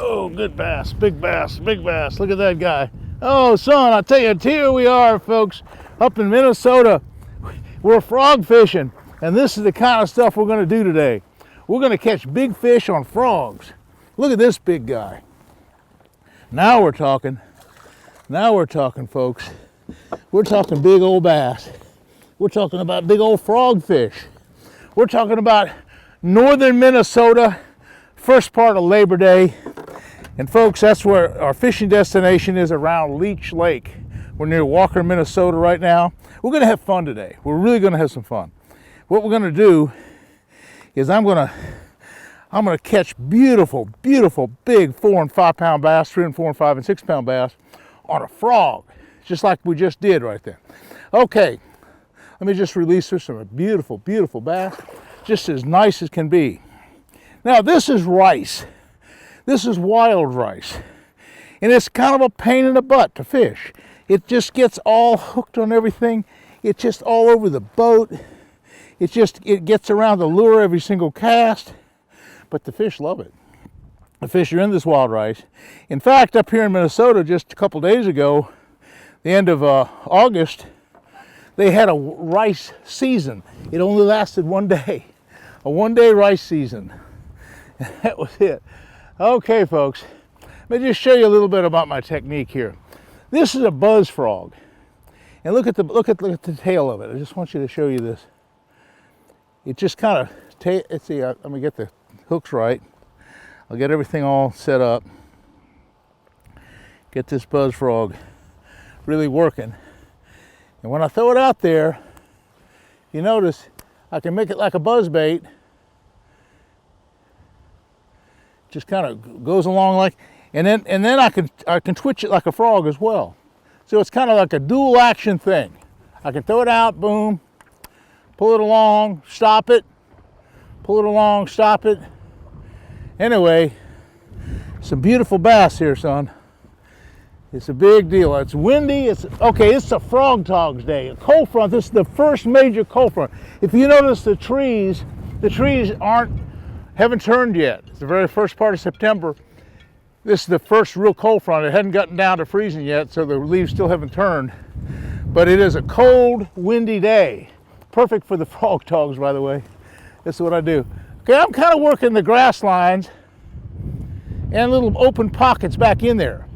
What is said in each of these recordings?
Oh, good bass, big bass, big bass. Look at that guy. Oh, son, I tell you, here we are, folks, up in Minnesota. We're frog fishing, and this is the kind of stuff we're going to do today. We're going to catch big fish on frogs. Look at this big guy. Now we're talking. Now we're talking, folks. We're talking big old bass. We're talking about big old frog fish. We're talking about northern Minnesota, first part of Labor Day. And folks, that's where our fishing destination is, around Leach Lake. We're near Walker, Minnesota right now. We're gonna have fun today. We're really gonna have some fun. What we're gonna do is I'm gonna catch beautiful, beautiful big 4 and 5 pound bass, 3 and 4 and 5 and 6 pound bass on a frog, just like we just did right there. Okay, let me just release her some beautiful, beautiful bass, just as nice as can be. Now this is rice. This is wild rice, and it's kind of a pain in the butt to fish. It just gets all hooked on everything. It's just all over the boat. It gets around the lure every single cast, but the fish love it. The fish are in this wild rice. In fact, up here in Minnesota just a couple days ago, the end of August, they had a rice season. It only lasted one day, a one-day rice season. And that was it. Okay, folks, let me just show you a little bit about my technique here. This is a buzz frog, and look at the tail of it. I just want you to show you this. It just kind of let's see. Let me get the hooks right. I'll get everything all set up. Get this buzz frog really working, and when I throw it out there, you notice I can make it like a buzz bait. Just kind of goes along like, and then I can twitch it like a frog as well. So it's kind of like a dual action thing. I can throw it out, boom, pull it along, stop it, pull it along, stop it. Anyway, some beautiful bass here, son. It's a big deal. It's windy. It's a frog togs day. A cold front. This is the first major cold front. If you notice the trees haven't turned yet. It's the very first part of September. This is the first real cold front. It hadn't gotten down to freezing yet, so the leaves still haven't turned. But it is a cold, windy day. Perfect for the frog togs, by the way. This is what I do. Okay, I'm kind of working the grass lines and little open pockets back in there.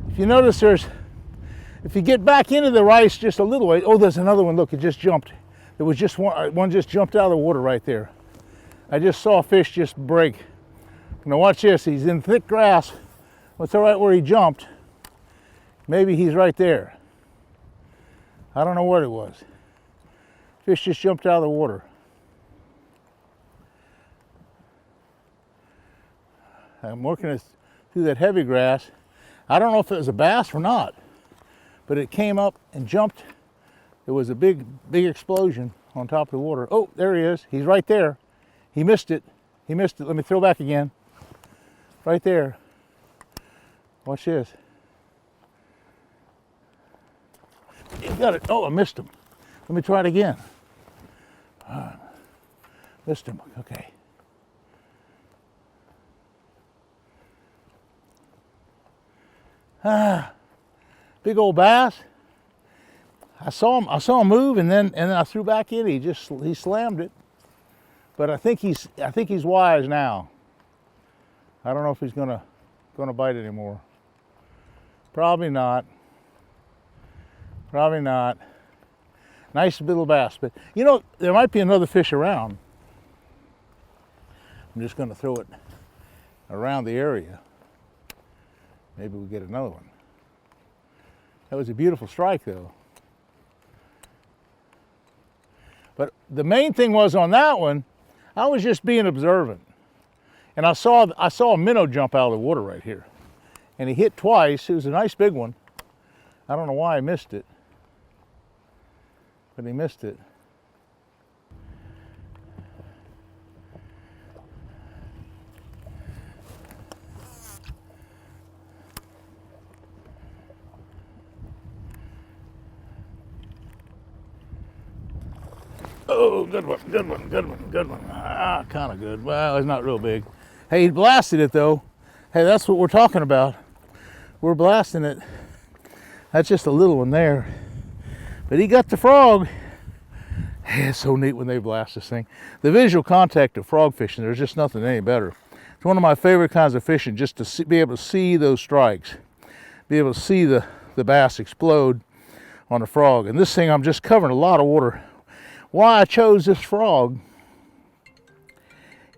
If you notice, if you get back into the rice just a little way, oh, there's another one. Look, it just jumped. There was just one just jumped out of the water right there. I just saw a fish just break. Now watch this, he's in thick grass. What's all right where he jumped? Maybe he's right there. I don't know what it was. Fish just jumped out of the water. I'm working it through that heavy grass. I don't know if it was a bass or not, but it came up and jumped. There was a big, big explosion on top of the water. Oh, there he is. He's right there. He missed it. He missed it. Let me throw back again. Right there. Watch this. You got it. Oh, I missed him. Let me try it again. Missed him. Okay. Big old bass. I saw him move, and then I threw back in. He slammed it. But I think he's wise now. I don't know if he's gonna bite anymore. Probably not. Probably not. Nice little bass, but you know, there might be another fish around. I'm just gonna throw it around the area. Maybe we'll get another one. That was a beautiful strike though. But the main thing was on that one, I was just being observant. And I saw a minnow jump out of the water right here. And he hit twice. It was a nice big one. I don't know why I missed it. But he missed it. Oh, good one, good one, good one, good one. Ah, kind of good. Well, it's not real big. Hey, he blasted it though. Hey, that's what we're talking about. We're blasting it. That's just a little one there. But he got the frog. Hey, it's so neat when they blast this thing. The visual contact of frog fishing, there's just nothing any better. It's one of my favorite kinds of fishing, just to be able to see those strikes. Be able to see the bass explode on a frog. And this thing, I'm just covering a lot of water. Why I chose this frog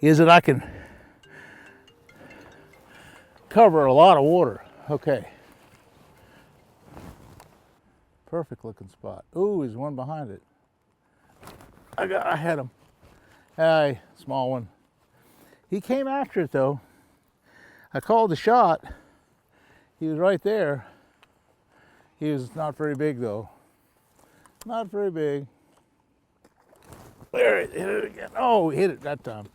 is that I can cover a lot of water. Okay. Perfect looking spot. Ooh, there's one behind it. I had him. Hey, small one. He came after it though. I called the shot. He was right there. He was not very big though. Not very big. There, it hit it again. Oh, he hit it that time.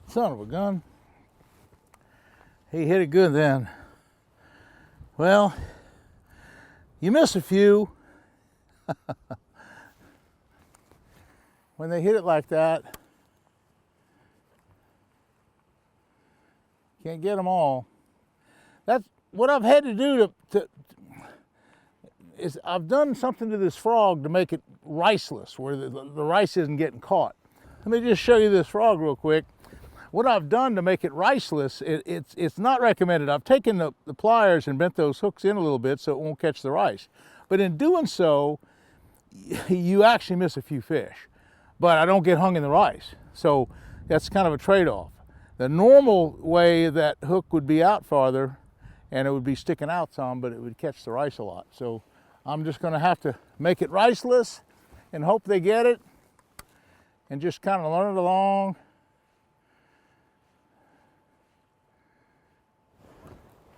Son of a gun. He hit it good then. Well, you miss a few. When they hit it like that, can't get them all. That's what I've had to do is I've done something to this frog to make it riceless, where the rice isn't getting caught. Let me just show you this frog real quick. What I've done to make it riceless, it's not recommended. I've taken the pliers and bent those hooks in a little bit so it won't catch the rice. But in doing so, you actually miss a few fish. But I don't get hung in the rice. So that's kind of a trade-off. The normal way, that hook would be out farther and it would be sticking out some, but it would catch the rice a lot. So I'm just gonna have to make it riceless and hope they get it and just kind of learn it along.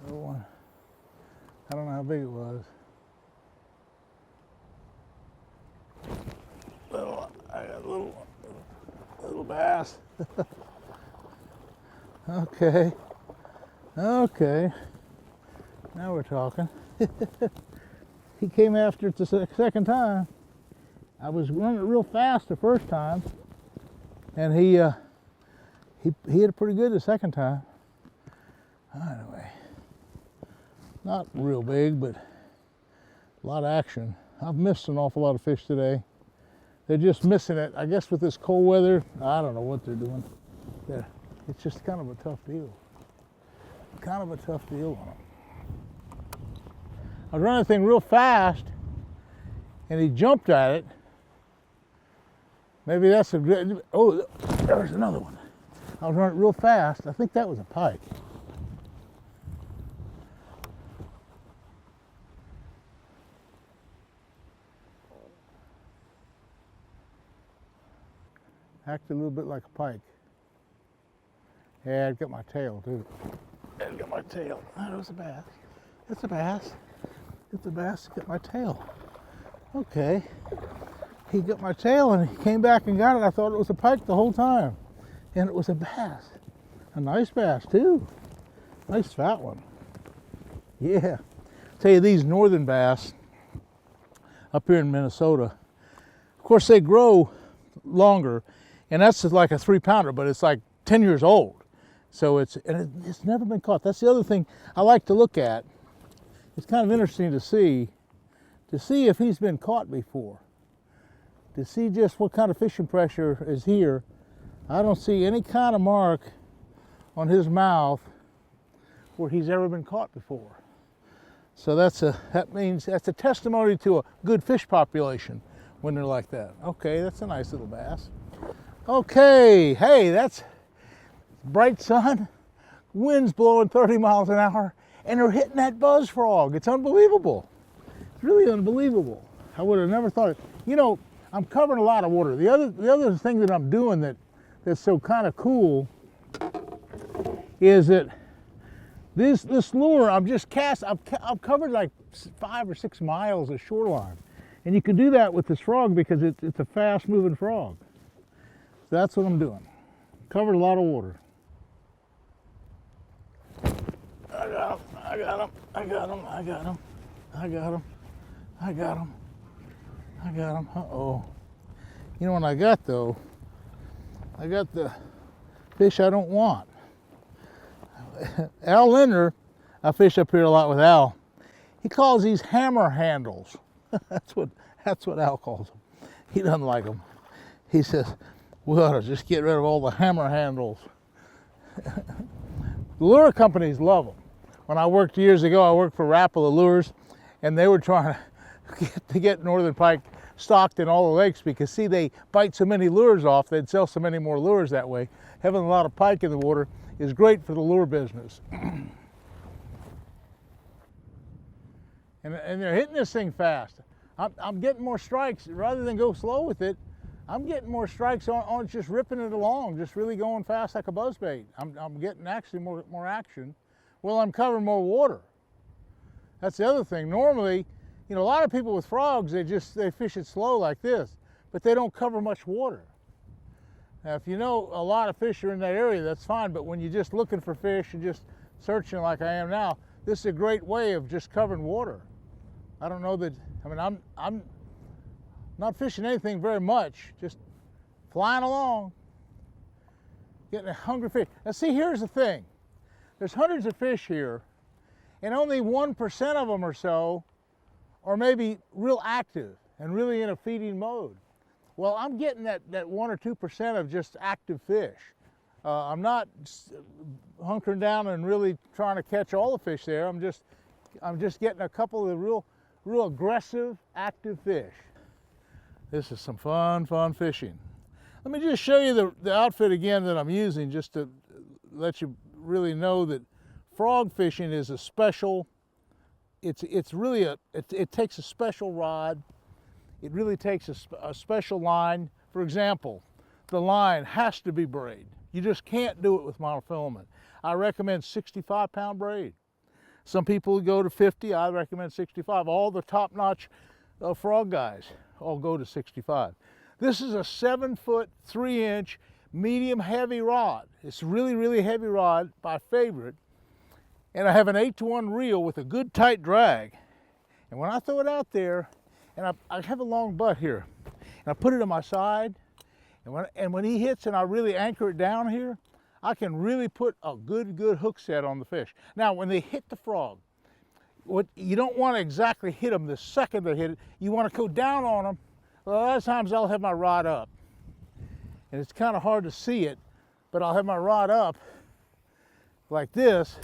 I don't know how big it was. I got a little bass. Okay. Now we're talking. He came after it the second time. I was running it real fast the first time, and he hit it pretty good the second time. Anyway, not real big, but a lot of action. I've missed an awful lot of fish today. They're just missing it. I guess with this cold weather, I don't know what they're doing. It's just kind of a tough deal. Kind of a tough deal on them. I was running the thing real fast, and he jumped at it. Maybe that's a good. Oh, there's another one. I was running real fast. I think that was a pike. Acted a little bit like a pike. Yeah, I've got my tail too. I've got my tail. That was a bass. It's a bass. It's a bass. Got my tail. Okay. He got my tail and he came back and got it. I thought it was a pike the whole time. And it was a bass. A nice bass too. Nice fat one. Yeah. Tell you, these northern bass up here in Minnesota, of course they grow longer, and that's like a 3-pounder, but it's like 10 years old. So it's never been caught. That's the other thing I like to look at. It's kind of interesting to see if he's been caught before. To see just what kind of fishing pressure is here. I don't see any kind of mark on his mouth where he's ever been caught before. So that means that's a testimony to a good fish population when they're like that. Okay, that's a nice little bass. Okay, hey, that's bright sun, wind's blowing 30 miles an hour, and they're hitting that buzz frog. It's unbelievable. It's really unbelievable. I would have never thought it. You know, I'm covering a lot of water. The other thing that I'm doing that's so kind of cool is that this lure, I've covered like 5 or 6 miles of shoreline. And you can do that with this frog because it's a fast moving frog. So that's what I'm doing. Covered a lot of water. I got him. Uh-oh. You know what I got though? I got the fish I don't want. Al Linder, I fish up here a lot with Al. He calls these hammer handles. that's what Al calls them. He doesn't like them. He says, we ought to just get rid of all the hammer handles. The lure companies love them. When I worked years ago, I worked for Rapala Lures, and they were trying to get northern pike stocked in all the lakes because, see, they bite so many lures off, they'd sell so many more lures that way. Having a lot of pike in the water is great for the lure business. And they're hitting this thing fast. I'm getting more strikes. Rather than go slow with it, I'm getting more strikes on just ripping it along, just really going fast like a buzzbait. I'm getting actually more action. Well, I'm covering more water. That's the other thing. Normally, you know, a lot of people with frogs, they fish it slow like this, but they don't cover much water. Now, if you know a lot of fish are in that area, that's fine, but when you're just looking for fish and just searching like I am now, this is a great way of just covering water. I don't know that, I mean, I'm not fishing anything very much, just flying along, getting a hungry fish. Now see, here's the thing. There's hundreds of fish here, and only 1% of them or so are maybe real active and really in a feeding mode. Well, I'm getting that 1 or 2% of just active fish. I'm not hunkering down and really trying to catch all the fish there. I'm just getting a couple of real aggressive, active fish. This is some fun fishing. Let me just show you the outfit again that I'm using, just to let you really know that frog fishing is a special, it's really it takes a special rod. It really takes a special line. For example, the line has to be braid. You just can't do it with monofilament. I recommend 65-pound braid. Some people go to 50, I recommend 65. All the top-notch frog guys all go to 65. This is a 7-foot, 3-inch, medium heavy rod. It's really heavy rod, my favorite. And I have an 8-to-1 reel with a good tight drag. And when I throw it out there, and I have a long butt here, and I put it on my side, and when he hits and I really anchor it down here, I can really put a good hook set on the fish. Now, when they hit the frog, you don't want to exactly hit them the second they hit it. You want to go down on them. Well, a lot of times I'll have my rod up, and it's kind of hard to see it, but I'll have my rod up like this,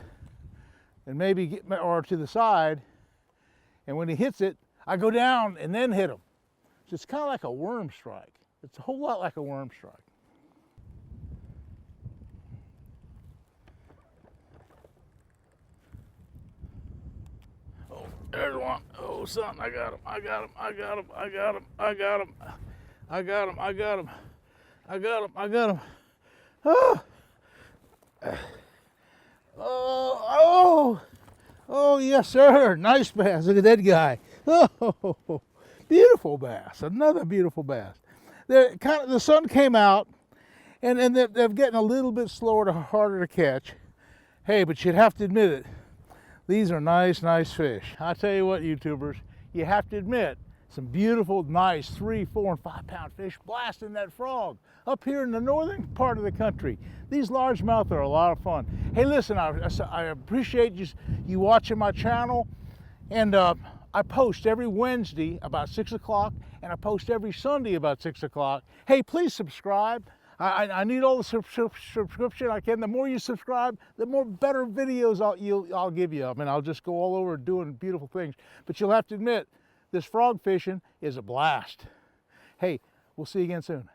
and maybe or to the side, and when he hits it, I go down and then hit him. So it's kind of like a worm strike. It's a whole lot like a worm strike. Oh, there's one. Oh, son, I got him. I got him. I got him. I got him. I got him. I got him. I got him. I got him. I got him. Oh. Oh, yes, sir. Nice bass. Look at that guy. Oh, beautiful bass. Another beautiful bass. The sun came out, and they're getting a little bit slower, harder to catch. Hey, but you'd have to admit it. These are nice fish. I tell you what, YouTubers, you have to admit, some beautiful, nice 3, 4, and 5 pound fish blasting that frog up here in the northern part of the country. These largemouth are a lot of fun. Hey, listen, I appreciate you watching my channel, and I post every Wednesday about 6 o'clock, and I post every Sunday about 6 o'clock. Hey, please subscribe. I need all the subscription I can. The more you subscribe, the more better videos I'll give you. I mean, I'll just go all over doing beautiful things. But you'll have to admit, this frog fishing is a blast. Hey, we'll see you again soon.